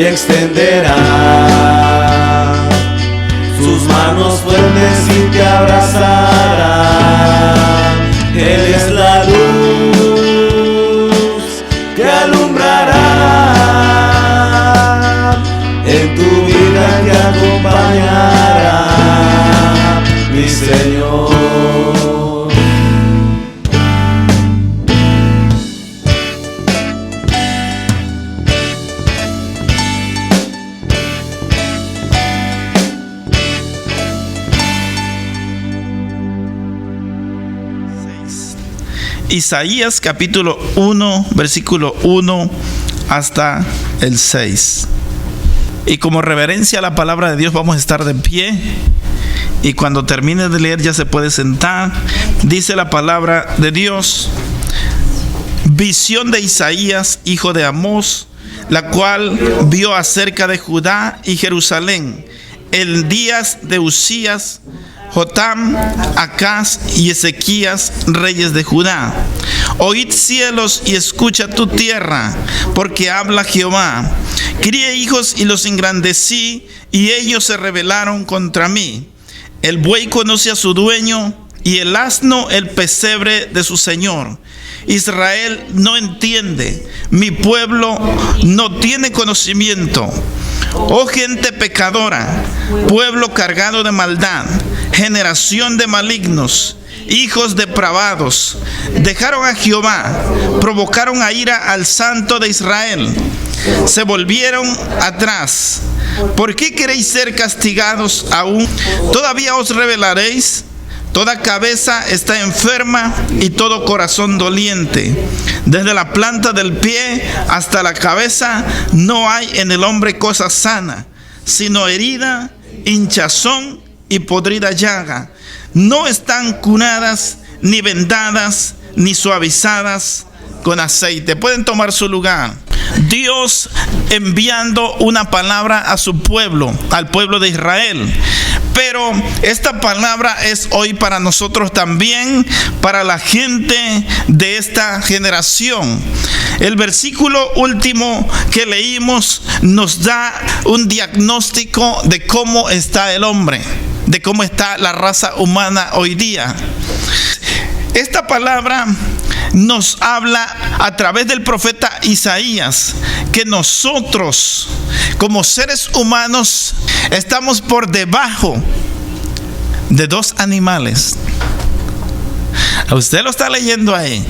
y extenderá sus manos fuertes y te abrazará. Él es la luz que alumbrará en tu vida, que acompañará mi Señor. Isaías capítulo 1, versículo 1 hasta el 6. Y como reverencia a la palabra de Dios vamos a estar de pie. Y cuando termine de leer ya se puede sentar. Dice la palabra de Dios: visión de Isaías, hijo de Amós, la cual vio acerca de Judá y Jerusalén en días de Usías, Jotam, Acaz y Ezequías, reyes de Judá. Oíd cielos y escucha tu tierra, porque habla Jehová. Crié hijos y los engrandecí, y ellos se rebelaron contra mí. El buey conoce a su dueño, y el asno el pesebre de su señor. Israel no entiende, mi pueblo no tiene conocimiento. Oh gente pecadora, pueblo cargado de maldad, generación de malignos, hijos depravados, dejaron a Jehová, provocaron a ira al Santo de Israel, se volvieron atrás. ¿Por qué queréis ser castigados aún? ¿Todavía os rebelaréis? Toda cabeza está enferma y todo corazón doliente. Desde la planta del pie hasta la cabeza no hay en el hombre cosa sana, sino herida, hinchazón y podrida llaga. No están cunadas, ni vendadas, ni suavizadas con aceite. Pueden tomar su lugar. Dios enviando una palabra a su pueblo, al pueblo de Israel. Pero esta palabra es hoy para nosotros también, para la gente de esta generación. El versículo último que leímos nos da un diagnóstico de cómo está el hombre, de cómo está la raza humana hoy día. Esta palabra nos habla a través del profeta Isaías que nosotros como seres humanos estamos por debajo de dos animales. Usted lo está leyendo ahí.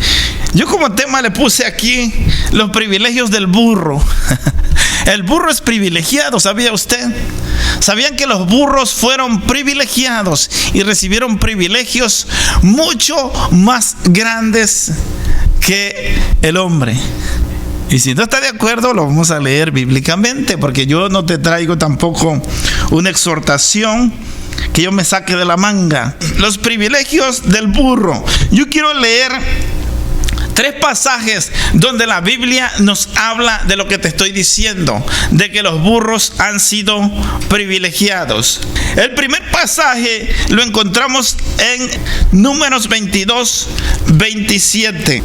Yo como tema le puse aquí los privilegios del burro. El burro es privilegiado, ¿sabía usted? ¿Sabían que los burros fueron privilegiados y recibieron privilegios mucho más grandes que el hombre? Y si no está de acuerdo, lo vamos a leer bíblicamente, porque yo no te traigo tampoco una exhortación que yo me saque de la manga. Los privilegios del burro. Yo quiero leer 3 pasajes donde la Biblia nos habla de lo que te estoy diciendo, de que los burros han sido privilegiados. El primer pasaje lo encontramos en Números 22, 27.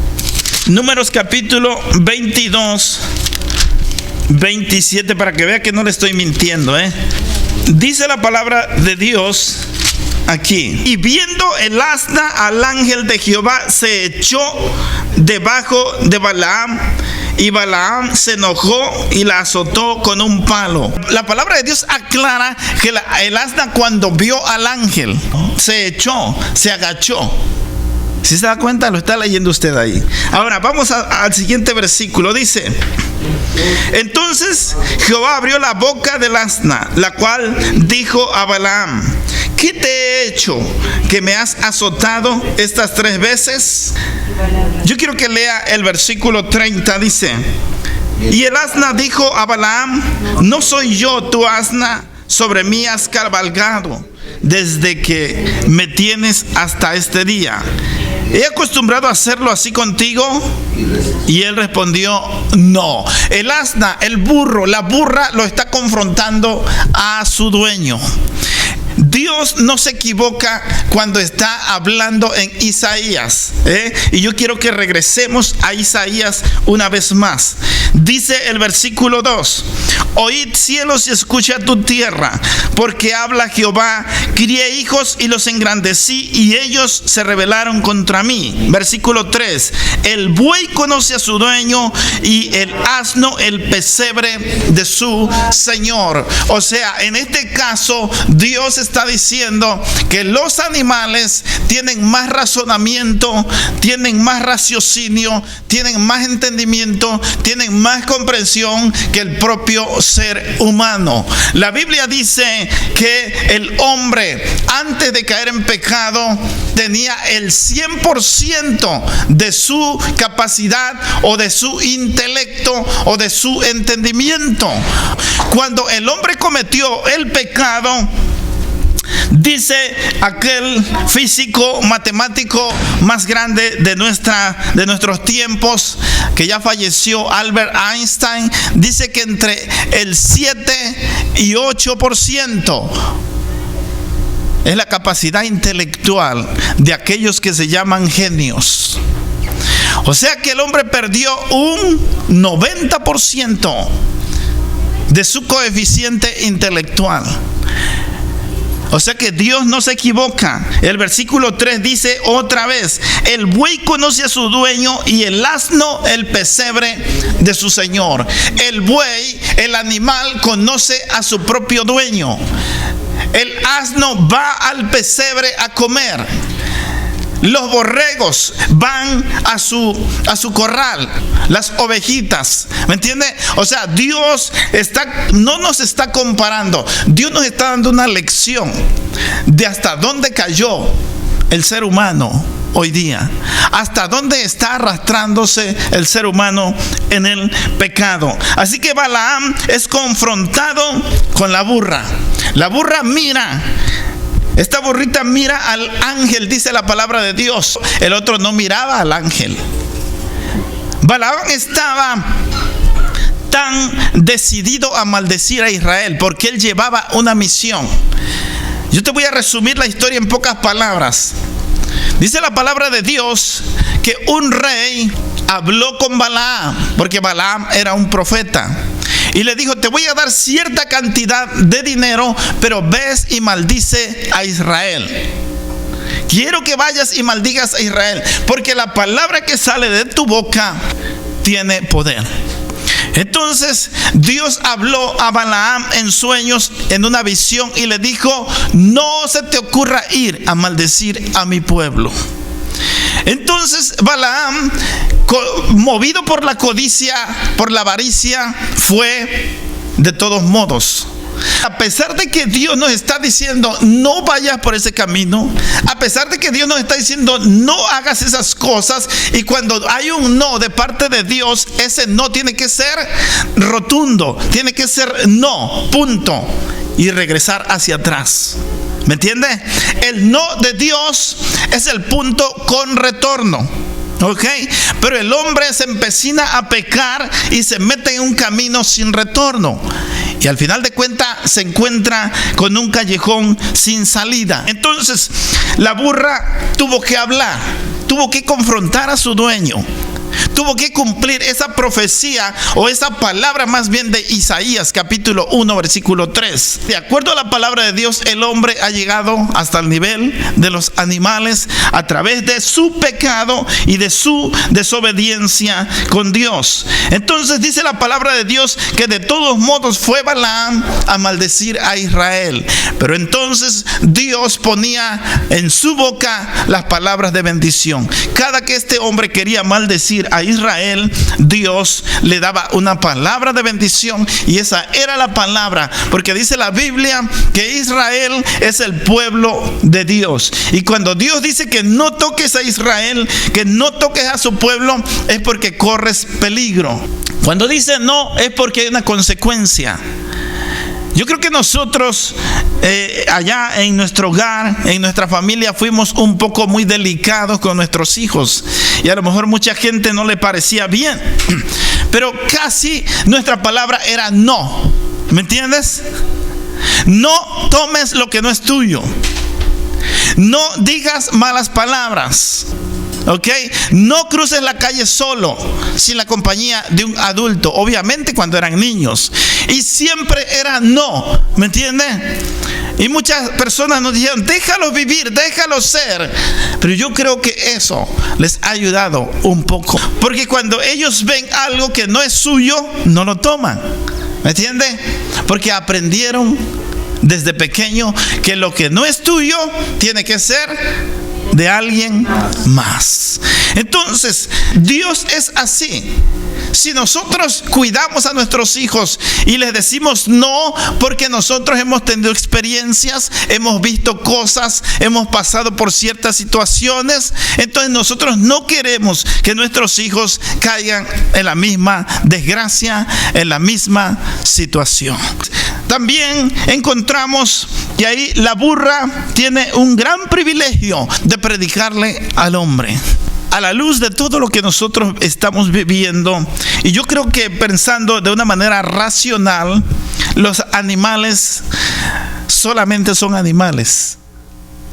Números capítulo 22, 27, para que vea que no le estoy mintiendo, Dice la palabra de Dios aquí: y viendo el asna al ángel de Jehová, se echó debajo de Balaam, y Balaam se enojó y la azotó con un palo. La palabra de Dios aclara que el asna, cuando vio al ángel, se echó, se agachó. Si se da cuenta, lo está leyendo usted ahí. Ahora vamos al siguiente versículo. Dice: entonces Jehová abrió la boca del asna, la cual dijo a Balaam: ¿qué te he hecho que me has azotado estas 3 veces? Yo quiero que lea el versículo 30. Dice: y el asna dijo a Balaam: ¿no soy yo tu asna? Sobre mí has cabalgado desde que me tienes hasta este día. ¿He acostumbrado a hacerlo así contigo? Y él respondió: no. El asna, el burro, la burra lo está confrontando a su dueño. Dios no se equivoca cuando está hablando en Isaías, y yo quiero que regresemos a Isaías una vez más. Dice el versículo 2: oíd cielos y escucha tu tierra, porque habla Jehová, crié hijos y los engrandecí, y ellos se rebelaron contra mí. Versículo 3: el buey conoce a su dueño, y el asno el pesebre de su señor. O sea, en este caso Dios está diciendo que los animales tienen más razonamiento, tienen más raciocinio, tienen más entendimiento, tienen más comprensión que el propio ser humano. La Biblia dice que el hombre, antes de caer en pecado, tenía el 100% de su capacidad o de su intelecto o de su entendimiento. Cuando el hombre cometió el pecado, dice aquel físico matemático más grande de nuestros tiempos, que ya falleció, Albert Einstein, dice que entre el 7 y 8% es la capacidad intelectual de aquellos que se llaman genios. O sea que el hombre perdió un 90% de su coeficiente intelectual. O sea que Dios no se equivoca. El versículo 3 dice otra vez: el buey conoce a su dueño, y el asno el pesebre de su señor. El buey, el animal, conoce a su propio dueño. El asno va al pesebre a comer. Los borregos van a su corral, las ovejitas, ¿me entiende? O sea, Dios no nos está comparando. Dios nos está dando una lección de hasta dónde cayó el ser humano hoy día, hasta dónde está arrastrándose el ser humano en el pecado. Así que Balaam es confrontado con la burra. La burra mira. Esta burrita mira al ángel, dice la palabra de Dios. El otro no miraba al ángel. Balaam estaba tan decidido a maldecir a Israel porque él llevaba una misión. Yo te voy a resumir la historia en pocas palabras. Dice la palabra de Dios que un rey habló con Balaam, porque Balaam era un profeta, y le dijo: te voy a dar cierta cantidad de dinero, pero ves y maldice a Israel. Quiero que vayas y maldigas a Israel, porque la palabra que sale de tu boca tiene poder. Entonces Dios habló a Balaam en sueños, en una visión, y le dijo: no se te ocurra ir a maldecir a mi pueblo. Entonces Balaam, movido por la codicia, por la avaricia, fue de todos modos. A pesar de que Dios nos está diciendo no vayas por ese camino, a pesar de que Dios nos está diciendo no hagas esas cosas, y cuando hay un no de parte de Dios, ese no tiene que ser rotundo, tiene que ser no, punto, y regresar hacia atrás. ¿Me entiende? El no de Dios es el punto con retorno. ¿Ok? Pero el hombre se empecina a pecar y se mete en un camino sin retorno. Y al final de cuentas se encuentra con un callejón sin salida. Entonces la burra tuvo que hablar, tuvo que confrontar a su dueño, tuvo que cumplir esa profecía, o esa palabra más bien, de Isaías capítulo 1 versículo 3. De acuerdo a la palabra de Dios, el hombre ha llegado hasta el nivel de los animales a través de su pecado y de su desobediencia con Dios. Entonces dice la palabra de Dios que de todos modos fue Balaam a maldecir a Israel, pero entonces Dios ponía en su boca las palabras de bendición. Cada que este hombre quería maldecir a Israel, Dios le daba una palabra de bendición, y esa era la palabra, porque dice la Biblia que Israel es el pueblo de Dios, y cuando Dios dice que no toques a Israel, que no toques a su pueblo, es porque corres peligro. Cuando dice no, es porque hay una consecuencia. Yo creo que nosotros allá en nuestro hogar, en nuestra familia, fuimos un poco muy delicados con nuestros hijos, y a lo mejor mucha gente no le parecía bien, pero casi nuestra palabra era no. ¿Me entiendes? No tomes lo que no es tuyo. No digas malas palabras. ¿Ok? No cruces la calle solo, sin la compañía de un adulto. Obviamente cuando eran niños. Y siempre era no. ¿Me entiendes? Y muchas personas nos dijeron, déjalos vivir, déjalos ser. Pero yo creo que eso les ha ayudado un poco. Porque cuando ellos ven algo que no es suyo, no lo toman. ¿Me entiendes? Porque aprendieron desde pequeño que lo que no es tuyo tiene que ser de alguien más. Entonces, Dios es así. Si nosotros cuidamos a nuestros hijos y les decimos no, porque nosotros hemos tenido experiencias, hemos visto cosas, hemos pasado por ciertas situaciones, entonces nosotros no queremos que nuestros hijos caigan en la misma desgracia, en la misma situación. También encontramos que ahí la burra tiene un gran privilegio de predicarle al hombre. A la luz de todo lo que nosotros estamos viviendo, y yo creo que pensando de una manera racional, los animales solamente son animales.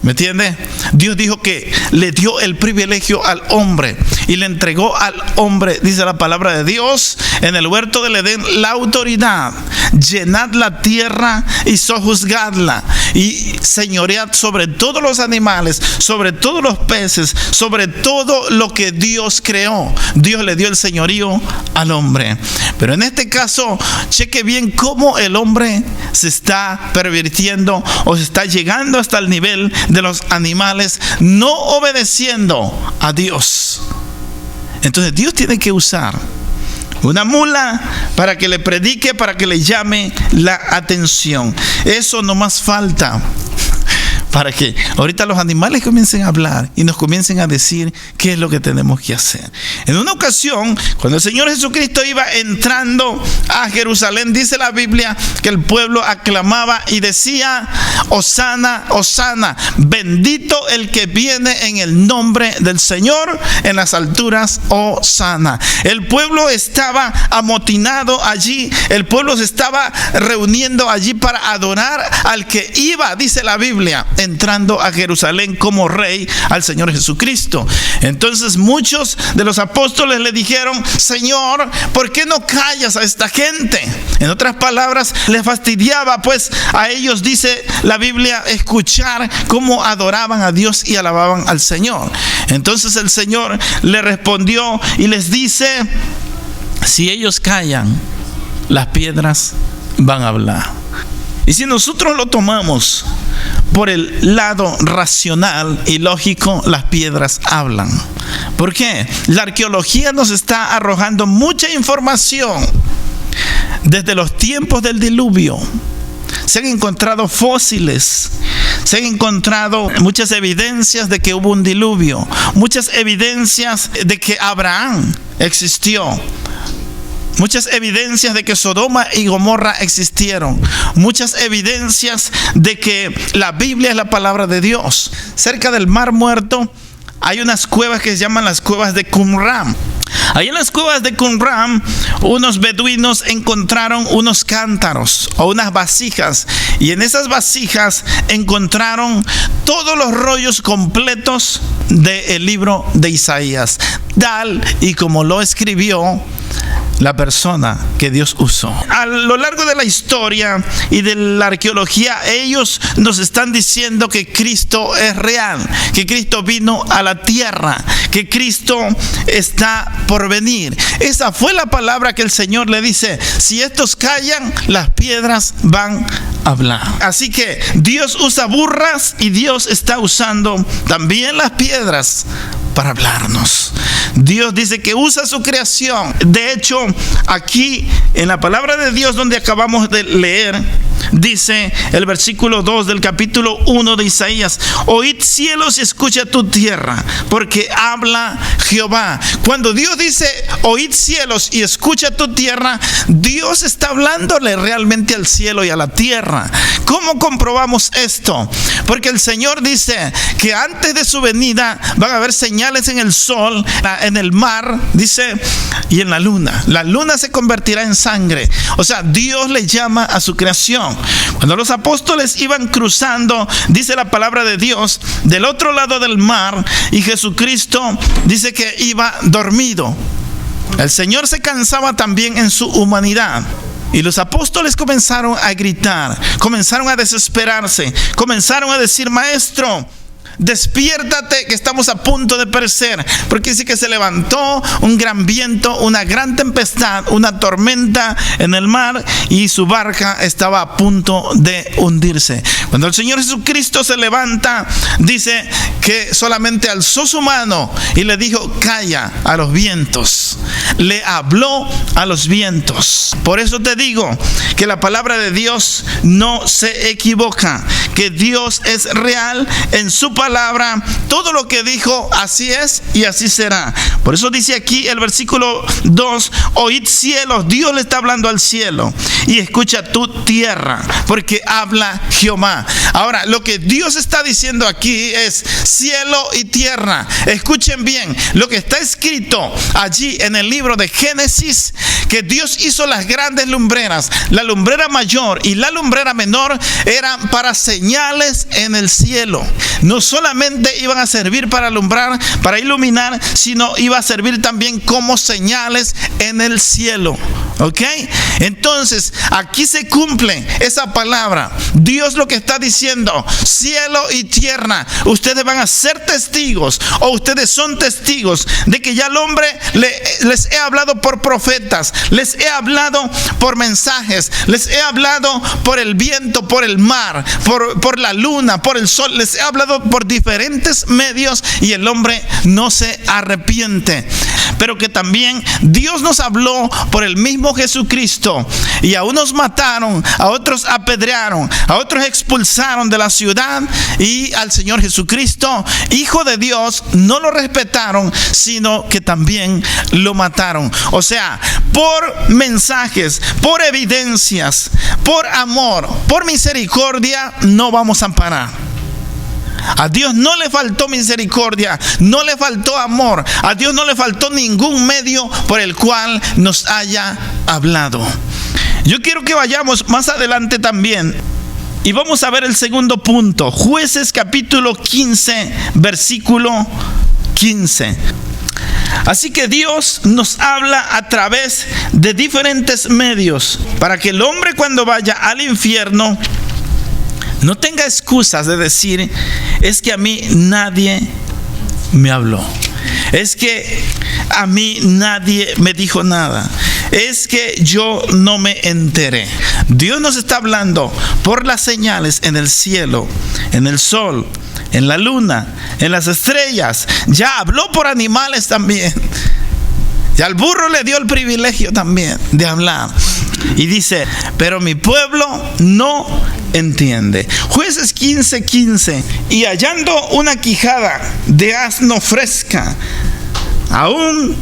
¿Me entiende? Dios dijo que le dio el privilegio al hombre y le entregó al hombre, dice la palabra de Dios, en el huerto del Edén, la autoridad. Llenad la tierra y sojuzgadla y señoread sobre todos los animales, sobre todos los peces, sobre todo lo que Dios creó. Dios le dio el señorío al hombre. Pero en este caso, cheque bien cómo el hombre se está pervirtiendo o se está llegando hasta el nivel de los animales, no obedeciendo a Dios. Entonces Dios tiene que usar una mula para que le predique, para que le llame la atención. Eso no más falta para que ahorita los animales comiencen a hablar y nos comiencen a decir qué es lo que tenemos que hacer. En una ocasión, cuando el Señor Jesucristo iba entrando a Jerusalén, dice la Biblia que el pueblo aclamaba y decía: Hosana, Hosana, bendito el que viene en el nombre del Señor en las alturas, Hosana. El pueblo estaba amotinado allí, el pueblo se estaba reuniendo allí para adorar al que iba, dice la Biblia, entrando a Jerusalén como rey, al Señor Jesucristo. Entonces muchos de los apóstoles le dijeron: Señor, ¿por qué no callas a esta gente? En otras palabras, les fastidiaba pues a ellos, dice la Biblia, escuchar cómo adoraban a Dios y alababan al Señor. Entonces el Señor le respondió y les dice: si ellos callan, las piedras van a hablar. Y si nosotros lo tomamos por el lado racional y lógico, las piedras hablan. ¿Por qué? La arqueología nos está arrojando mucha información. Desde los tiempos del diluvio se han encontrado fósiles, se han encontrado muchas evidencias de que hubo un diluvio, muchas evidencias de que Abraham existió, muchas evidencias de que Sodoma y Gomorra existieron, muchas evidencias de que la Biblia es la palabra de Dios. Cerca del Mar Muerto hay unas cuevas que se llaman las cuevas de Qumran. Ahí en las cuevas de Qumran, unos beduinos encontraron unos cántaros o unas vasijas, y en esas vasijas encontraron todos los rollos completos del libro de Isaías, tal y como lo escribió la persona que Dios usó. A lo largo de la historia y de la arqueología, ellos nos están diciendo que Cristo es real, que Cristo vino a la tierra, que Cristo está por venir. Esa fue la palabra que el Señor le dice: si estos callan, las piedras van a hablar. Así que Dios usa burras y Dios está usando también las piedras para hablarnos. Dios dice que usa su creación. De hecho, aquí en la palabra de Dios donde acabamos de leer, dice el versículo 2 del capítulo 1 de Isaías: oíd cielos y escucha tu tierra, porque habla Jehová. Cuando Dios dice oíd cielos y escucha tu tierra, Dios está hablándole realmente al cielo y a la tierra. ¿Cómo comprobamos esto? Porque el Señor dice que antes de su venida van a haber señales en el sol, en el mar, dice, y en la luna. La luna se convertirá en sangre. O sea, Dios le llama a su creación. atención. Cuando los apóstoles iban cruzando, dice la palabra de Dios, del otro lado del mar, y Jesucristo dice que iba dormido. El Señor se cansaba también en su humanidad. Y los apóstoles comenzaron a gritar, comenzaron a desesperarse, comenzaron a decir: Maestro, despiértate, que estamos a punto de perecer. Porque dice que se levantó un gran viento, una gran tempestad, una tormenta en el mar, y su barca estaba a punto de hundirse. Cuando el Señor Jesucristo se levanta, dice que solamente alzó su mano y le dijo: calla a los vientos. Le habló a los vientos. Por eso te digo que la palabra de Dios no se equivoca, que Dios es real en su palabra. Todo lo que dijo, así es y así será. Por eso dice aquí el versículo 2: oíd cielos. Dios le está hablando al cielo, y escucha tu tierra, porque habla Jehová. Ahora, lo que Dios está diciendo aquí es cielo y tierra. Escuchen bien lo que está escrito allí en el libro de Génesis, que Dios hizo las grandes lumbreras. La lumbrera mayor y la lumbrera menor eran para señales en el cielo. No solamente iban a servir para alumbrar, para iluminar, sino iba a servir también como señales en el cielo. ¿Ok? Entonces, aquí se cumple esa palabra. Dios lo que está diciendo: cielo y tierra, ustedes van a ser testigos, o ustedes son testigos de que ya al hombre les he hablado por profetas, les he hablado por mensajes, les he hablado por el viento, por el mar, por la luna, por el sol. Les he hablado por diferentes medios, y el hombre no se arrepiente. Pero que también Dios nos habló por el mismo Jesucristo, y a unos mataron, a otros apedrearon, a otros expulsaron de la ciudad, y al Señor Jesucristo, Hijo de Dios, no lo respetaron, sino que también lo mataron. O sea, por mensajes, por evidencias, por amor, por misericordia, no vamos a parar. A Dios no le faltó misericordia, no le faltó amor, a Dios no le faltó ningún medio por el cual nos haya hablado. Yo quiero que vayamos más adelante también, y vamos a ver el segundo punto. Jueces capítulo 15, versículo 15. Así que Dios nos habla a través de diferentes medios, para que el hombre, cuando vaya al infierno, no tenga excusas de decir: es que a mí nadie me habló, es que a mí nadie me dijo nada, es que yo no me enteré. Dios nos está hablando por las señales en el cielo, en el sol, en la luna, en las estrellas. Ya habló por animales también. Y al burro le dio el privilegio también de hablar. Y dice: pero mi pueblo no entiende. Jueces 15:15. Y hallando una quijada de asno fresca, aún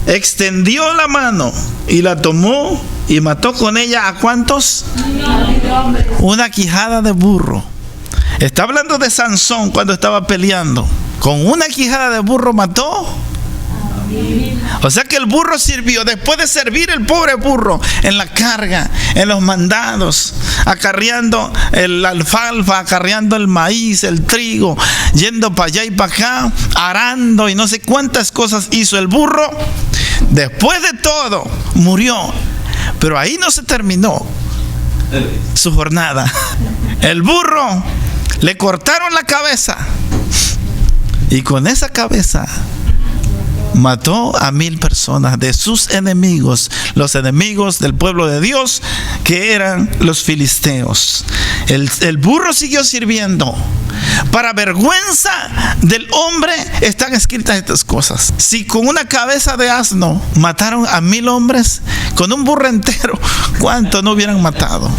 extendió la mano y la tomó y mató con ella ¿a cuántos? Una quijada de burro. Está hablando de Sansón cuando estaba peleando. Con una quijada de burro mató. O sea que el burro sirvió. Después de servir el pobre burro en la carga, en los mandados, acarreando el alfalfa, acarreando el maíz, el trigo, yendo para allá y para acá, arando y no sé cuántas cosas hizo el burro. Después de todo murió. Pero ahí no se terminó su jornada. El burro le cortaron la cabeza, y con esa cabeza mató a 1000 personas de sus enemigos, los enemigos del pueblo de Dios, que eran los filisteos. El burro siguió sirviendo. Para vergüenza del hombre están escritas estas cosas. Si con una cabeza de asno mataron a 1000 hombres, con un burro entero, ¿cuánto no hubieran matado?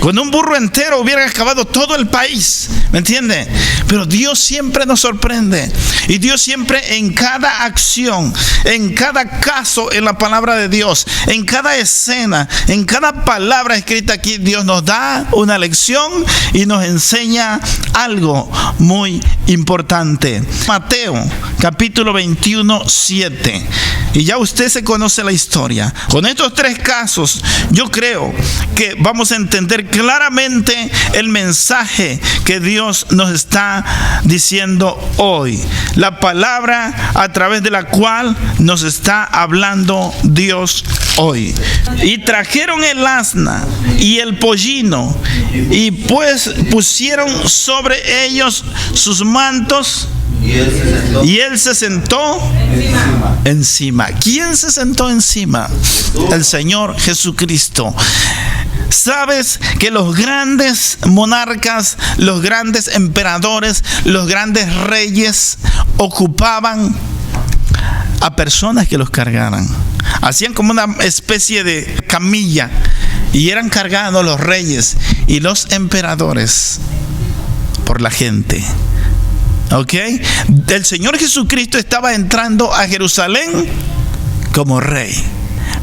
Con un burro entero hubieran acabado todo el país, ¿me entiende? Pero Dios siempre nos sorprende, y Dios siempre, en cada acción, en cada caso en la palabra de Dios, en cada escena, en cada palabra escrita aquí, Dios nos da una lección y nos enseña algo muy importante. Mateo capítulo 21, 7. Y ya usted se conoce la historia. Con estos 3 casos, yo creo que vamos a entender claramente el mensaje que Dios nos está diciendo hoy. La palabra a través de la cual nos está hablando Dios hoy. Y trajeron el asna y el pollino, y pues pusieron sobre ellos sus mantos, y él se sentó encima. ¿Quién se sentó encima? El Señor Jesucristo. Sabes que los grandes monarcas, los grandes emperadores, los grandes reyes ocupaban a personas que los cargaran. Hacían como una especie de camilla y eran cargados los reyes y los emperadores por la gente. ¿Ok? El Señor Jesucristo estaba entrando a Jerusalén como rey.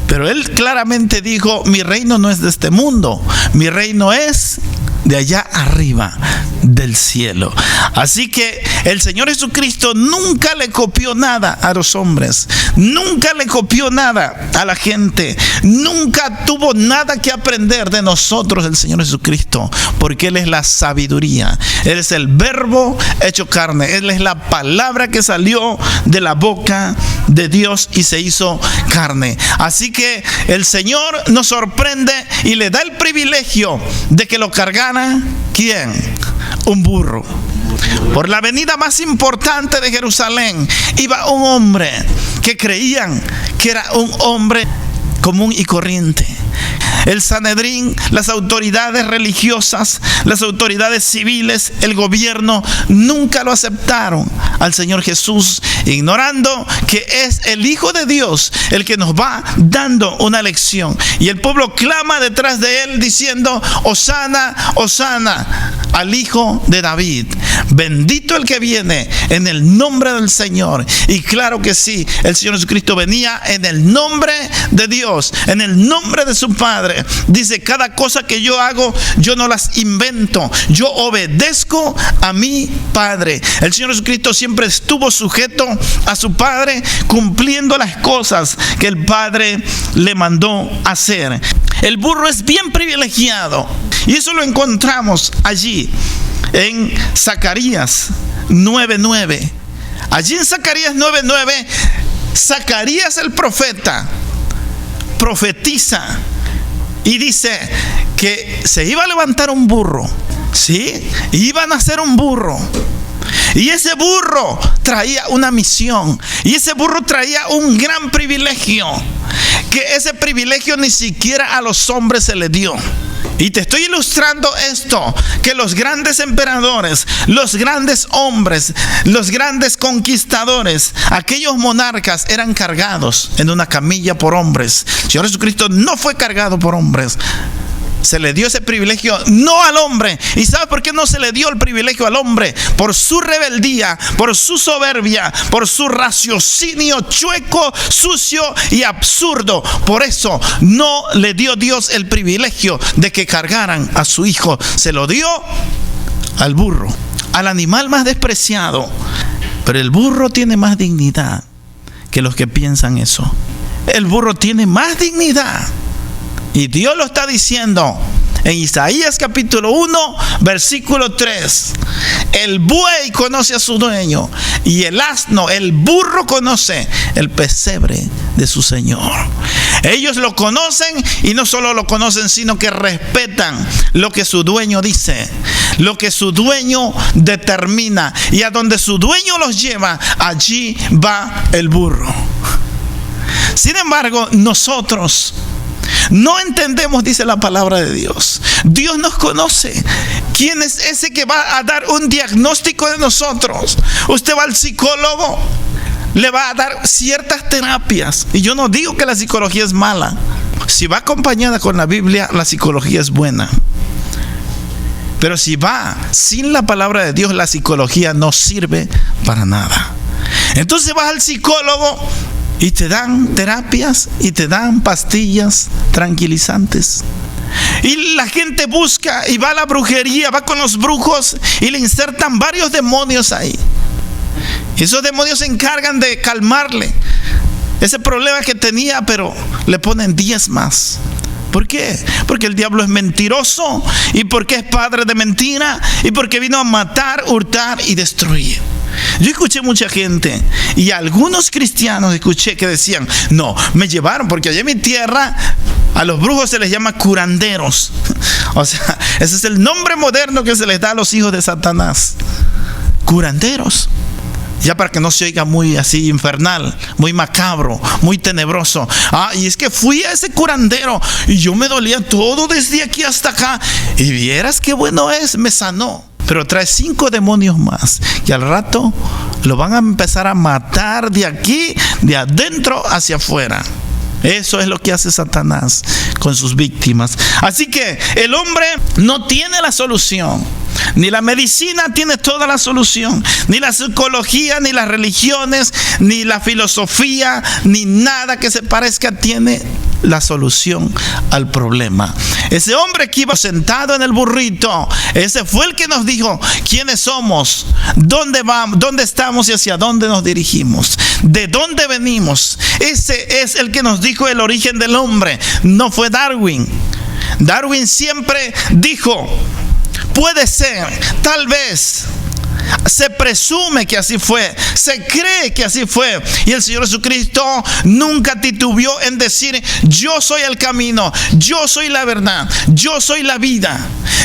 Pero Él claramente dijo: mi reino no es de este mundo, mi reino es de allá arriba, del cielo. Así que el Señor Jesucristo nunca le copió nada a los hombres, nunca le copió nada a la gente, nunca tuvo nada que aprender de nosotros el Señor Jesucristo, porque Él es la sabiduría, Él es el verbo hecho carne, Él es la palabra que salió de la boca de Dios y se hizo carne. Así que el Señor nos sorprende y le da el privilegio de que lo cargara. ¿Quién? Un burro. Por la avenida más importante de Jerusalén iba un hombre que creían que era un hombre común y corriente. El Sanedrín, las autoridades religiosas, las autoridades civiles, el gobierno, nunca lo aceptaron al Señor Jesús, ignorando que es el Hijo de Dios el que nos va dando una lección. Y el pueblo clama detrás de Él diciendo: Hosana, Hosana al Hijo de David. Bendito el que viene en el nombre del Señor. Y claro que sí, el Señor Jesucristo venía en el nombre de Dios, en el nombre de su Padre. Dice: cada cosa que yo hago, yo no las invento, yo obedezco a mi Padre. El Señor Jesucristo siempre estuvo sujeto a su Padre, cumpliendo las cosas que el Padre le mandó hacer. El burro es bien privilegiado, y eso lo encontramos allí en Zacarías 9:9. Allí en Zacarías 9:9, Zacarías el profeta profetiza y dice que se iba a levantar un burro, ¿sí? Iban a hacer un burro. Y ese burro traía una misión. Y ese burro traía un gran privilegio, que ese privilegio ni siquiera a los hombres se le dio. Y te estoy ilustrando esto, que los grandes emperadores, los grandes hombres, los grandes conquistadores, aquellos monarcas eran cargados en una camilla por hombres. El Señor Jesucristo no fue cargado por hombres. Se le dio ese privilegio no al hombre. ¿Y sabe por qué no se le dio el privilegio al hombre? Por su rebeldía, por su soberbia, por su raciocinio chueco, sucio y absurdo. Por eso no le dio Dios el privilegio de que cargaran a su hijo. Se lo dio al burro, al animal más despreciado. Pero el burro tiene más dignidad que los que piensan eso. El burro tiene más dignidad. Y Dios lo está diciendo en Isaías capítulo 1, versículo 3. El buey conoce a su dueño, y el asno, el burro, conoce el pesebre de su señor. Ellos lo conocen, y no solo lo conocen, sino que respetan lo que su dueño dice, lo que su dueño determina. Y a donde su dueño los lleva, allí va el burro. Sin embargo, nosotros no entendemos, dice la palabra de Dios. Dios nos conoce. ¿Quién es ese que va a dar un diagnóstico de nosotros? Usted va al psicólogo, le va a dar ciertas terapias. Y yo no digo que la psicología es mala. Si va acompañada con la Biblia, la psicología es buena. Pero si va sin la palabra de Dios, la psicología no sirve para nada. Entonces vas al psicólogo y te dan terapias y te dan pastillas tranquilizantes. Y la gente busca y va a la brujería, va con los brujos y le insertan varios demonios ahí. Y esos demonios se encargan de calmarle ese problema que tenía, pero le ponen 10 más. ¿Por qué? Porque el diablo es mentiroso, y porque es padre de mentira, y porque vino a matar, hurtar y destruir. Yo escuché mucha gente, y algunos cristianos escuché que decían: no, me llevaron, porque allá en mi tierra a los brujos se les llama curanderos. O sea, ese es el nombre moderno que se les da a los hijos de Satanás. Curanderos. Ya para que no se oiga muy así infernal, muy macabro, muy tenebroso. Y es que fui a ese curandero y yo me dolía todo desde aquí hasta acá, y vieras qué bueno es, me sanó. Pero trae 5 demonios más, y al rato lo van a empezar a matar de aquí, de adentro hacia afuera. Eso es lo que hace Satanás con sus víctimas. Así que el hombre no tiene la solución. Ni la medicina tiene toda la solución, ni la psicología, ni las religiones, ni la filosofía, ni nada que se parezca tiene la solución al problema. Ese hombre que iba sentado en el burrito, ese fue el que nos dijo quiénes somos, dónde vamos, dónde estamos y hacia dónde nos dirigimos, de dónde venimos. Ese es el que nos dijo el origen del hombre. No fue Darwin. Darwin siempre dijo: puede ser, tal vez, se presume que así fue, se cree que así fue. Y el Señor Jesucristo nunca titubeó en decir: yo soy el camino, yo soy la verdad, yo soy la vida,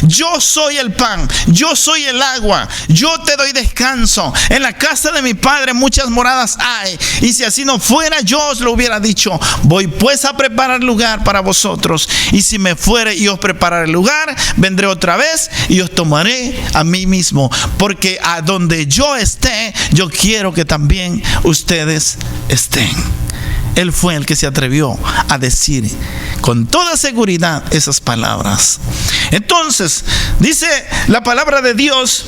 yo soy el pan, yo soy el agua, yo te doy descanso. En la casa de mi Padre muchas moradas hay, y si así no fuera, yo os lo hubiera dicho. Voy pues a preparar lugar para vosotros, y si me fuere y os prepararé el lugar, vendré otra vez y os tomaré a mí mismo, porque a donde yo esté, yo quiero que también ustedes estén. Él fue el que se atrevió a decir con toda seguridad esas palabras. Entonces, dice la palabra de Dios,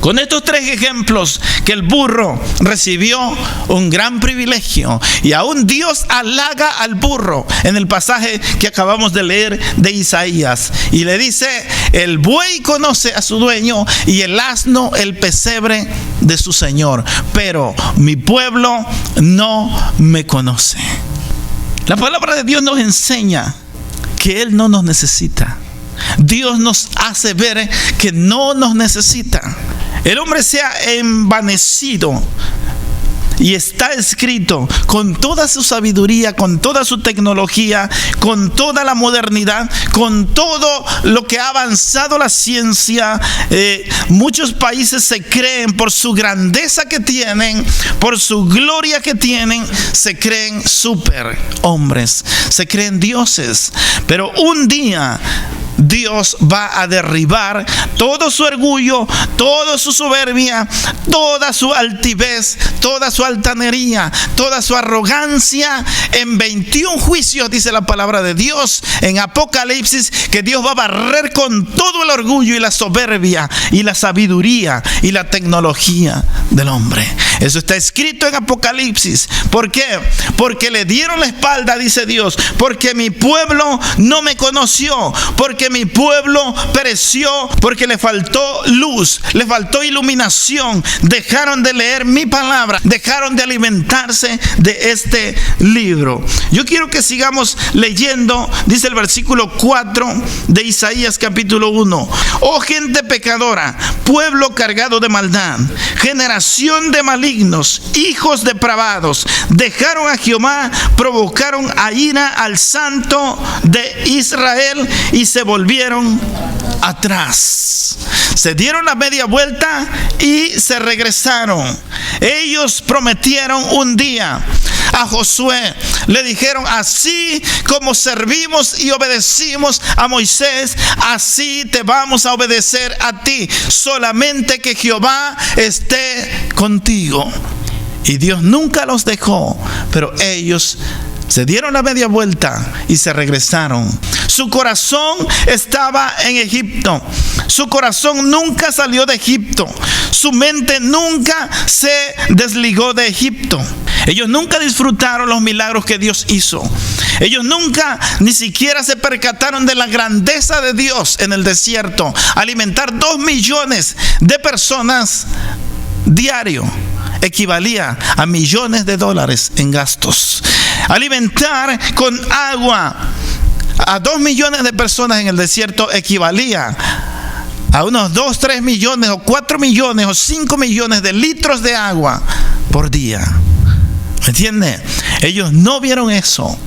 con estos 3 ejemplos, que el burro recibió un gran privilegio, y aún Dios halaga al burro en el pasaje que acabamos de leer de Isaías, y le dice: el buey conoce a su dueño, y el asno el pesebre de su señor, pero mi pueblo no me conoce. La palabra de Dios nos enseña que Él no nos necesita. Dios nos hace ver que no nos necesita. El hombre se ha envanecido, y está escrito, con toda su sabiduría, con toda su tecnología, con toda la modernidad, con todo lo que ha avanzado la ciencia. Muchos países se creen, por su grandeza que tienen, por su gloria que tienen, se creen super hombres, se creen dioses. Pero un día Dios va a derribar todo su orgullo, toda su soberbia, toda su altivez, toda su altanería, toda su arrogancia. En 21 juicios, dice la palabra de Dios en Apocalipsis, que Dios va a barrer con todo el orgullo y la soberbia y la sabiduría y la tecnología del hombre. Eso está escrito en Apocalipsis. ¿Por qué? Porque le dieron la espalda, dice Dios, porque mi pueblo no me conoció, porque mi pueblo pereció, porque le faltó luz, le faltó iluminación. Dejaron de leer mi palabra, dejaron de alimentarse de este libro. Yo quiero que sigamos leyendo. Dice el versículo 4 de Isaías capítulo 1: oh gente pecadora, pueblo cargado de maldad, generación de malignos, hijos depravados, dejaron a Jehová, provocaron a ira al Santo de Israel y se volvieron atrás. Se dieron la media vuelta y se regresaron. Ellos prometieron un día a Josué, le dijeron: así como servimos y obedecimos a Moisés, así te vamos a obedecer a ti, solamente que Jehová esté contigo. Y Dios nunca los dejó, pero ellos se dieron la media vuelta y se regresaron. Su corazón estaba en Egipto. Su corazón nunca salió de Egipto. Su mente nunca se desligó de Egipto. Ellos nunca disfrutaron los milagros que Dios hizo. Ellos nunca ni siquiera se percataron de la grandeza de Dios en el desierto. Alimentar 2 millones de personas diario. equivalía a millones de dólares en gastos. Alimentar con agua a 2 millones de personas en el desierto equivalía a unos 2, 3 millones o 4 millones o 5 millones de litros de agua por día. ¿Me entiende? Ellos no vieron eso.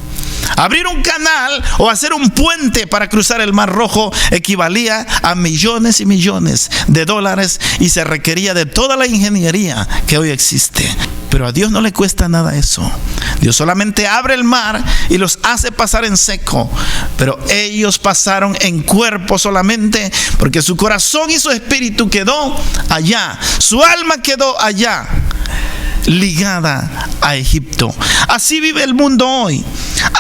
Abrir un canal o hacer un puente para cruzar el Mar Rojo equivalía a millones y millones de dólares y se requería de toda la ingeniería que hoy existe. Pero a Dios no le cuesta nada eso. Dios solamente abre el mar y los hace pasar en seco. Pero ellos pasaron en cuerpo solamente porque su corazón y su espíritu quedó allá. Su alma quedó allá, ligada a Egipto. Así vive el mundo hoy.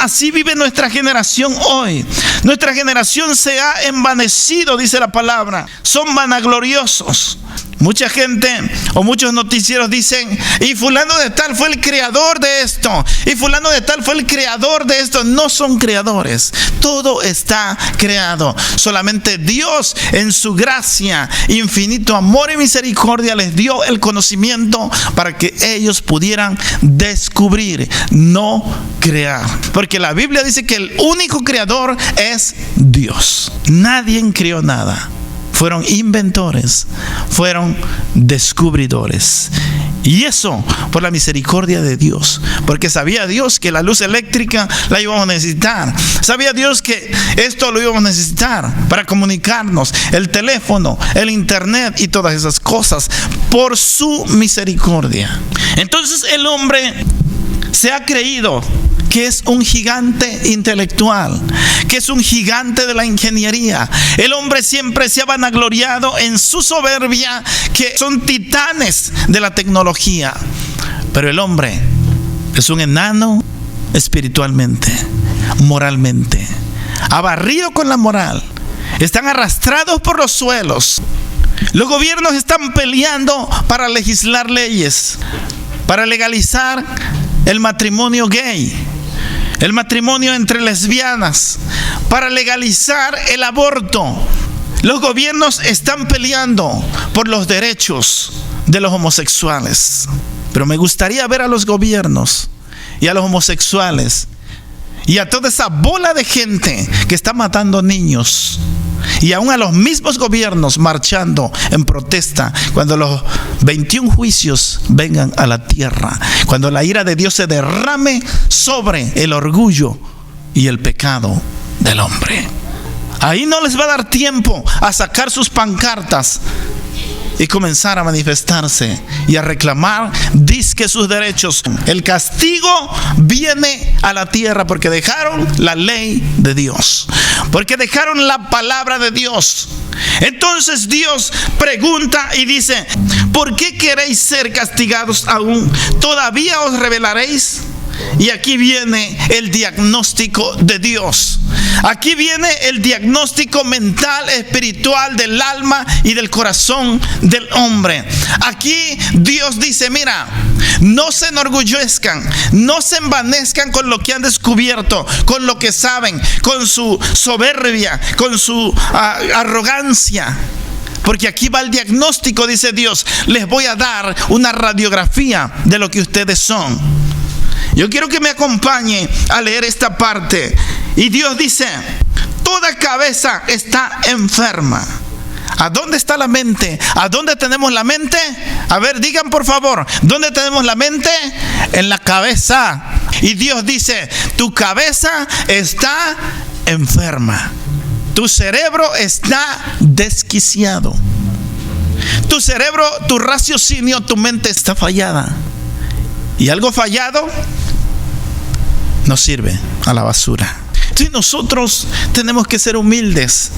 Así vive nuestra generación hoy. Nuestra generación se ha envanecido, dice la palabra. Son vanagloriosos. Mucha gente o muchos noticieros dicen: y fulano de tal fue el creador de esto, y fulano de tal fue el creador de esto. No son creadores. Todo está creado. Solamente Dios, en su gracia, infinito amor y misericordia, les dio el conocimiento para que ellos pudieran descubrir, no crear. Porque la Biblia dice que el único creador es Dios. Nadie creó nada. Fueron inventores, fueron descubridores. Y eso por la misericordia de Dios. Porque sabía Dios que la luz eléctrica la íbamos a necesitar. Sabía Dios que esto lo íbamos a necesitar para comunicarnos. El teléfono, el internet y todas esas cosas. Por su misericordia. Entonces el hombre se ha creído que es un gigante intelectual, que es un gigante de la ingeniería. El hombre siempre se ha vanagloriado en su soberbia, que son titanes de la tecnología. Pero el hombre es un enano espiritualmente, moralmente, abarrido con la moral. Están arrastrados por los suelos. Los gobiernos están peleando para legislar leyes, para legalizar el matrimonio gay, el matrimonio entre lesbianas, para legalizar el aborto. Los gobiernos están peleando por los derechos de los homosexuales. Pero me gustaría ver a los gobiernos y a los homosexuales y a toda esa bola de gente que está matando niños, y aún a los mismos gobiernos marchando en protesta cuando los 21 juicios vengan a la tierra, cuando la ira de Dios se derrame sobre el orgullo y el pecado del hombre. Ahí no les va a dar tiempo a sacar sus pancartas y comenzar a manifestarse y a reclamar dizque sus derechos. El castigo viene a la tierra porque dejaron la ley de Dios, porque dejaron la palabra de Dios. Entonces Dios pregunta y dice: ¿por qué queréis ser castigados aún? ¿Todavía os rebelaréis? Y aquí viene el diagnóstico de Dios. Aquí viene el diagnóstico mental, espiritual del alma y del corazón del hombre. Aquí Dios dice: mira, no se enorgullezcan, no se envanezcan con lo que han descubierto, con lo que saben, con su soberbia, con su arrogancia. Porque aquí va el diagnóstico, dice Dios. Les voy a dar una radiografía de lo que ustedes son. Yo quiero que me acompañe a leer esta parte. Y Dios dice: toda cabeza está enferma. ¿A dónde está la mente? ¿A dónde tenemos la mente? A ver, digan por favor, ¿dónde tenemos la mente? En la cabeza. Y Dios dice: tu cabeza está enferma. Tu cerebro está desquiciado. Tu cerebro, tu raciocinio, tu mente está fallada. Y algo fallado no sirve, a la basura. Entonces nosotros tenemos que ser humildes.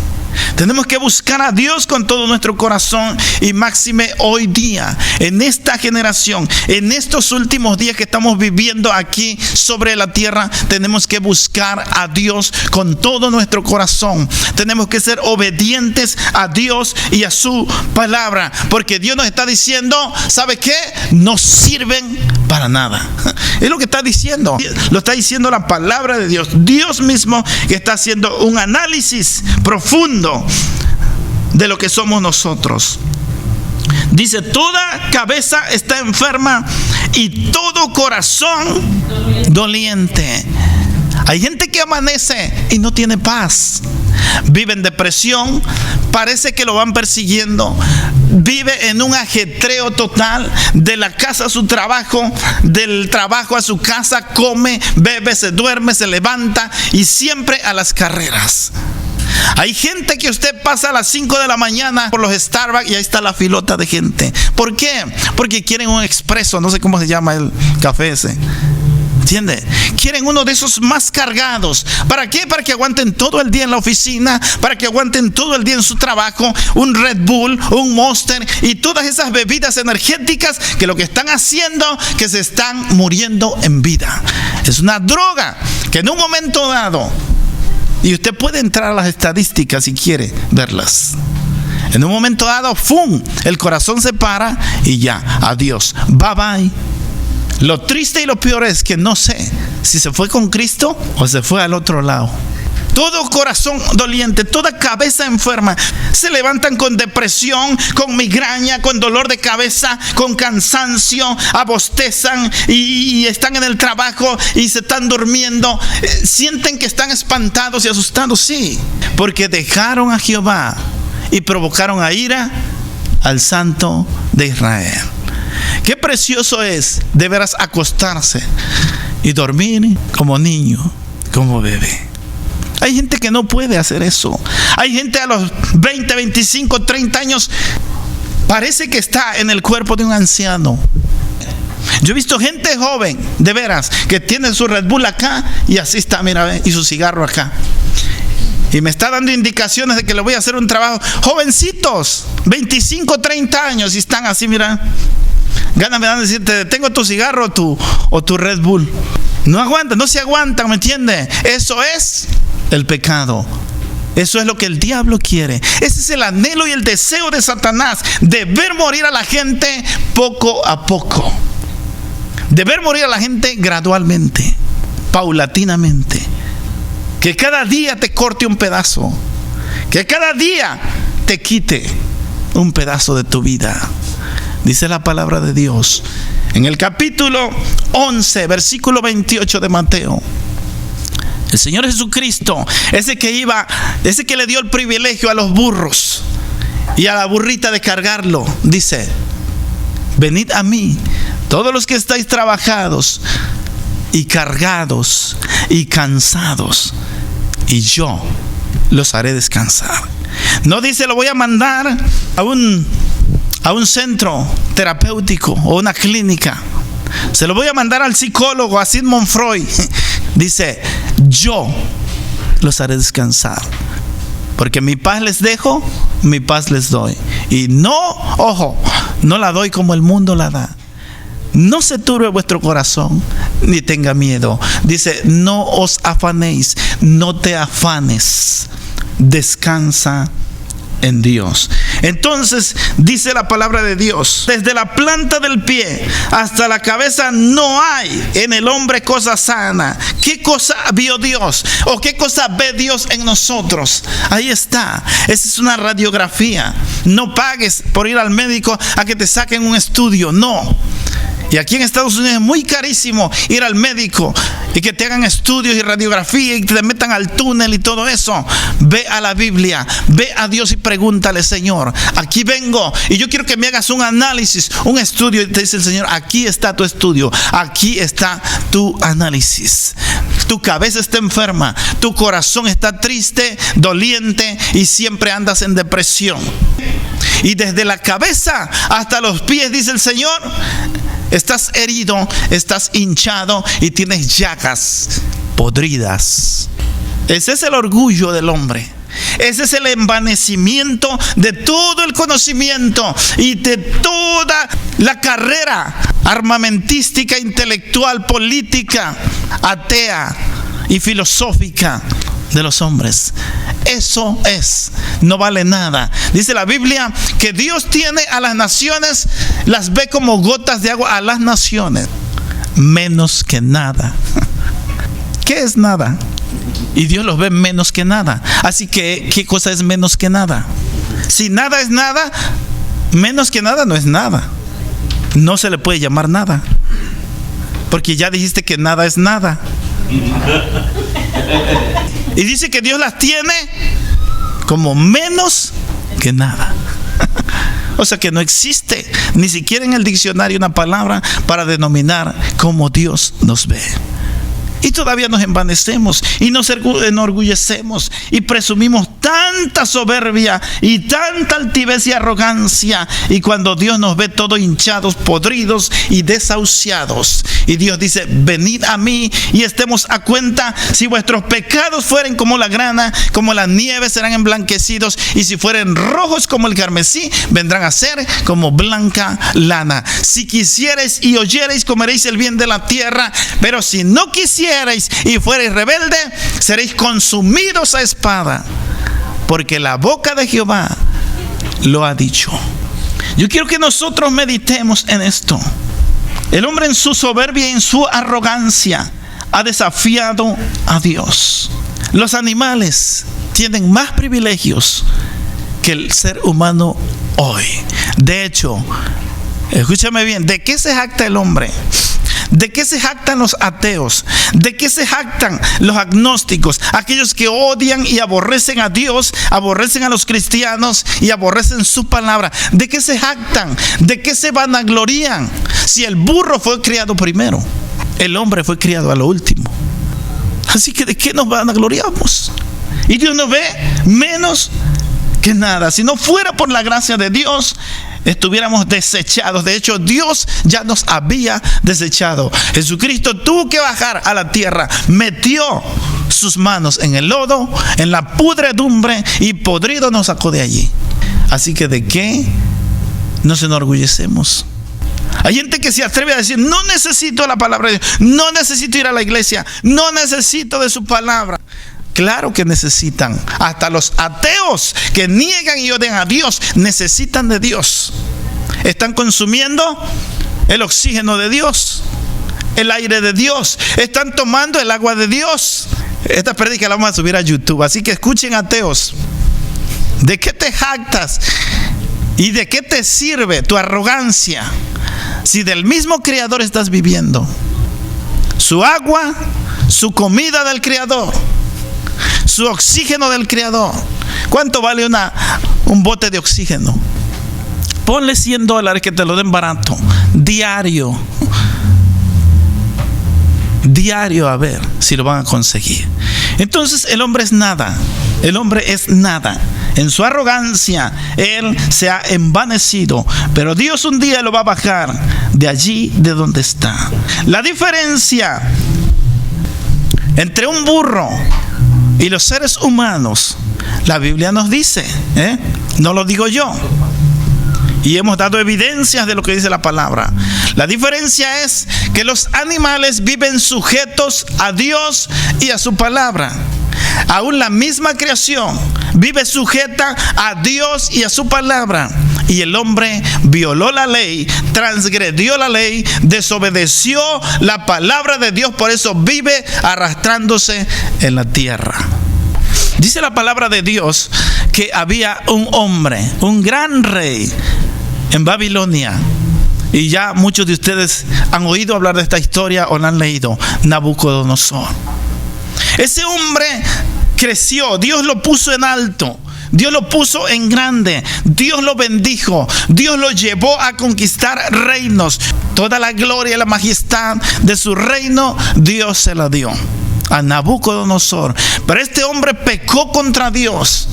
Tenemos que buscar a Dios con todo nuestro corazón, y máxime hoy día, en esta generación, en estos últimos días que estamos viviendo aquí sobre la tierra. Tenemos que buscar a Dios con todo nuestro corazón. Tenemos que ser obedientes a Dios y a su palabra, porque Dios nos está diciendo: ¿sabe qué? No sirven para nada. Es lo que está diciendo. Lo está diciendo la palabra de Dios. Dios mismo que está haciendo un análisis profundo de lo que somos nosotros. Dice, toda cabeza está enferma y todo corazón doliente. Hay gente que amanece y no tiene paz. Vive en depresión, parece que lo van persiguiendo. Vive en un ajetreo total, de la casa a su trabajo, del trabajo a su casa, come, bebe, se duerme, se levanta y siempre a las carreras. Hay gente que usted pasa a las 5 de la mañana por los Starbucks y ahí está la filota de gente. ¿Por qué? Porque quieren un expreso, no sé cómo se llama el café ese. ¿Entiende? Quieren uno de esos más cargados. ¿Para qué? Para que aguanten todo el día en la oficina, para que aguanten todo el día en su trabajo. Un Red Bull, un Monster y todas esas bebidas energéticas que lo que están haciendo, que se están muriendo en vida. Es una droga que en un momento dado, y usted puede entrar a las estadísticas si quiere verlas, en un momento dado, ¡fum!, el corazón se para y ya, adiós, bye bye. Lo triste y lo peor es que no sé si se fue con Cristo o se fue al otro lado. Todo corazón doliente, toda cabeza enferma, se levantan con depresión, con migraña, con dolor de cabeza, con cansancio, abostezan y están en el trabajo y se están durmiendo. Sienten que están espantados y asustados, sí, porque dejaron a Jehová y provocaron a ira al Santo de Israel. Qué precioso es de veras acostarse y dormir como niño, como bebé. Hay gente que no puede hacer eso. Hay gente a los 20, 25, 30 años, parece que está en el cuerpo de un anciano. Yo he visto gente joven, de veras, que tiene su Red Bull acá y así está, mira, y su cigarro acá. Y me está dando indicaciones de que le voy a hacer un trabajo. Jovencitos, 25, 30 años y están así, mira. Ganas me dan de decirte, tengo tu cigarro o tu Red Bull. No aguantan, no se aguantan, ¿me entiendes? Eso es el pecado. Eso es lo que el diablo quiere. Ese es el anhelo y el deseo de Satanás, de ver morir a la gente poco a poco. De ver morir a la gente gradualmente, paulatinamente. Que cada día te corte un pedazo. Que cada día te quite un pedazo de tu vida. Dice la palabra de Dios en el capítulo 11, versículo 28 de Mateo. El Señor Jesucristo, ese que le dio el privilegio a los burros y a la burrita de cargarlo, dice: venid a mí, todos los que estáis trabajados y cargados y cansados, y yo los haré descansar. No dice, lo voy a mandar a un centro terapéutico o una clínica. Se lo voy a mandar al psicólogo, a Sigmund Freud. Dice, yo los haré descansar. Porque mi paz les dejo, mi paz les doy. Y no, ojo, no la doy como el mundo la da. No se turbe vuestro corazón, ni tenga miedo. Dice, no os afanéis, no te afanes. Descansa en Dios. Entonces dice la palabra de Dios, desde la planta del pie hasta la cabeza no hay en el hombre cosa sana. ¿Qué cosa vio Dios? ¿O qué cosa ve Dios en nosotros? Ahí está. Esa es una radiografía. No pagues por ir al médico a que te saquen un estudio. No. Y aquí en Estados Unidos es muy carísimo ir al médico y que te hagan estudios y radiografía y te metan al túnel y todo eso. Ve a la Biblia, ve a Dios y pregúntale: Señor, aquí vengo y yo quiero que me hagas un análisis, un estudio. Y te dice el Señor: aquí está tu estudio, aquí está tu análisis. Tu cabeza está enferma, tu corazón está triste, doliente y siempre andas en depresión. Y desde la cabeza hasta los pies, dice el Señor, estás herido, estás hinchado y tienes llagas podridas. Ese es el orgullo del hombre. Ese es el envanecimiento de todo el conocimiento y de toda la carrera armamentística, intelectual, política, atea y filosófica de los hombres. Eso no vale nada. Dice la Biblia que Dios tiene a las naciones, las ve como gotas de agua a las naciones, menos que nada. ¿Qué es nada? Y Dios los ve menos que nada. Así que, ¿qué cosa es menos que nada? Si nada es nada, Menos que nada no es nada. No se le puede llamar nada, porque ya dijiste que nada es nada. Y dice que Dios las tiene como menos que nada. O sea que no existe ni siquiera en el diccionario una palabra para denominar cómo Dios nos ve. Y todavía nos envanecemos y nos enorgullecemos y presumimos tanta soberbia y tanta altivez y arrogancia. Y cuando Dios nos ve todos hinchados, podridos y desahuciados, y Dios dice: venid a mí y estemos a cuenta. Si vuestros pecados fueren como la grana, como la nieve, serán emblanquecidos, y si fueren rojos como el carmesí, vendrán a ser como blanca lana. Si quisierais y oyereis, comeréis el bien de la tierra, pero si no quisierais y fuereis rebelde, seréis consumidos a espada, porque la boca de Jehová lo ha dicho. Yo quiero que nosotros meditemos en esto. El hombre en su soberbia y en su arrogancia ha desafiado a Dios. Los animales tienen más privilegios que el ser humano hoy. De hecho, escúchame bien, ¿de qué se jacta el hombre? ¿De qué se jactan los ateos? ¿De qué se jactan los agnósticos? Aquellos que odian y aborrecen a Dios, aborrecen a los cristianos y aborrecen su palabra. ¿De qué se jactan? ¿De qué se vanaglorían? Si el burro fue criado primero, el hombre fue criado a lo último. Así que ¿de qué nos vanagloriamos? Y Dios nos ve menos que nada. Si no fuera por la gracia de Dios, estuviéramos desechados. De hecho, Dios ya nos había desechado. Jesucristo tuvo que bajar a la tierra, metió sus manos en el lodo, en la pudredumbre, y podrido nos sacó de allí. Así que ¿de qué nos enorgullecemos? Hay gente que se atreve a decir: no necesito la palabra de Dios, no necesito ir a la iglesia, no necesito de su palabra. Claro que necesitan. Hasta los ateos que niegan y odian a Dios necesitan de Dios. Están consumiendo el oxígeno de Dios, el aire de Dios. Están tomando el agua de Dios. Esta prédica la vamos a subir a YouTube, así que escuchen, ateos. ¿De qué te jactas? ¿Y de qué te sirve tu arrogancia si del mismo Creador estás viviendo? Su agua, su comida del Creador, su oxígeno del Creador. ¿Cuánto vale un bote de oxígeno? Ponle $100 que te lo den barato. Diario, a ver si lo van a conseguir. Entonces el hombre es nada. El hombre es nada. En su arrogancia, él se ha envanecido. Pero Dios un día lo va a bajar de allí, de donde está. La diferencia entre un burro y los seres humanos, la Biblia nos dice, no lo digo yo, y hemos dado evidencias de lo que dice la palabra. La diferencia es que los animales viven sujetos a Dios y a su palabra. Aún la misma creación vive sujeta a Dios y a su palabra. Y el hombre violó la ley, transgredió la ley, desobedeció la palabra de Dios. Por eso vive arrastrándose en la tierra. Dice la palabra de Dios que había un hombre, un gran rey en Babilonia. Y ya muchos de ustedes han oído hablar de esta historia o la han leído. Nabucodonosor. Ese hombre creció, Dios lo puso en alto, Dios lo puso en grande, Dios lo bendijo, Dios lo llevó a conquistar reinos. Toda la gloria y la majestad de su reino Dios se la dio a Nabucodonosor. Pero este hombre pecó contra Dios,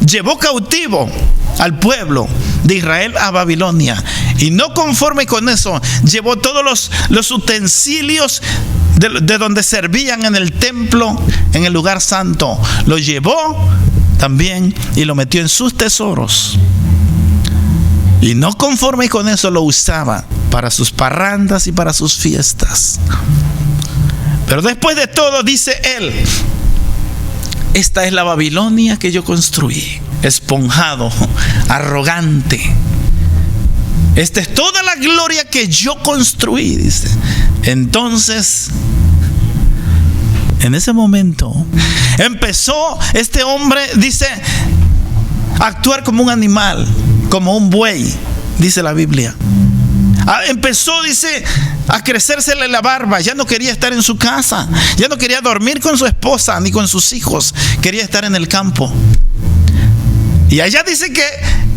llevó cautivo al pueblo de Israel a Babilonia, y no conforme con eso, llevó todos los utensilios de donde servían en el templo, en el lugar santo. Lo llevó también y lo metió en sus tesoros. Y no conforme con eso, lo usaba para sus parrandas y para sus fiestas. Pero después de todo, dice él: esta es la Babilonia que yo construí. Esponjado, arrogante. Esta es toda la gloria que yo construí, dice. Entonces, en ese momento, empezó este hombre, dice, actuar como un animal, como un buey, dice la Biblia. Empezó, dice, a crecérsele la barba. Ya no quería estar en su casa, ya no quería dormir con su esposa ni con sus hijos, quería estar en el campo. Y allá dice que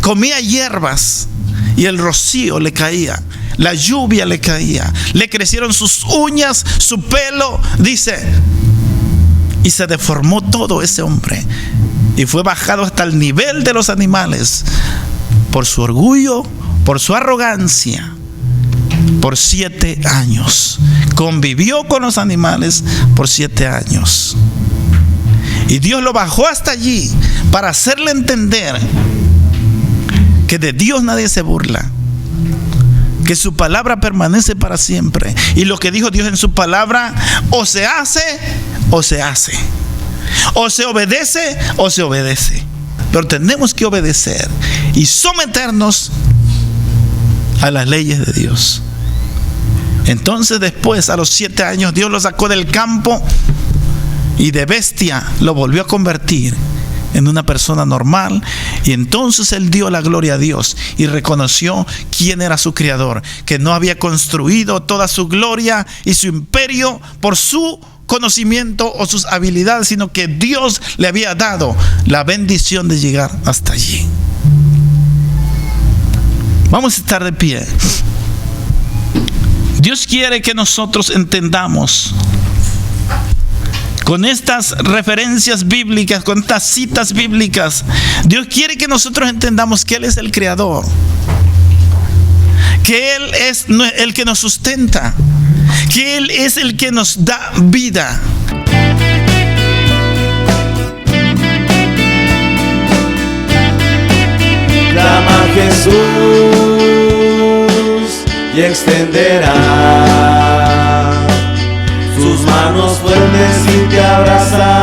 comía hierbas y el rocío le caía, la lluvia le caía, le crecieron sus uñas, su pelo, dice, y se deformó todo ese hombre y fue bajado hasta el nivel de los animales por su orgullo, por su arrogancia. Por 7 años convivió con los animales por 7 años. Y Dios lo bajó hasta allí para hacerle entender que de Dios nadie se burla, que su palabra permanece para siempre. Y lo que dijo Dios en su palabra, o se hace o se hace, o se obedece o se obedece. Pero tenemos que obedecer y someternos a las leyes de Dios. Entonces después, a los 7 años, Dios lo sacó del campo y de bestia lo volvió a convertir en una persona normal. Y entonces él dio la gloria a Dios y reconoció quién era su creador, que no había construido toda su gloria y su imperio por su conocimiento o sus habilidades, sino que Dios le había dado la bendición de llegar hasta allí. Vamos a estar de pie. Dios quiere que nosotros entendamos con estas referencias bíblicas, con estas citas bíblicas. Dios quiere que nosotros entendamos que Él es el creador, que Él es el que nos sustenta, que Él es el que nos da vida. Clama a Jesús y extenderá sus manos fuertes y te abrazará.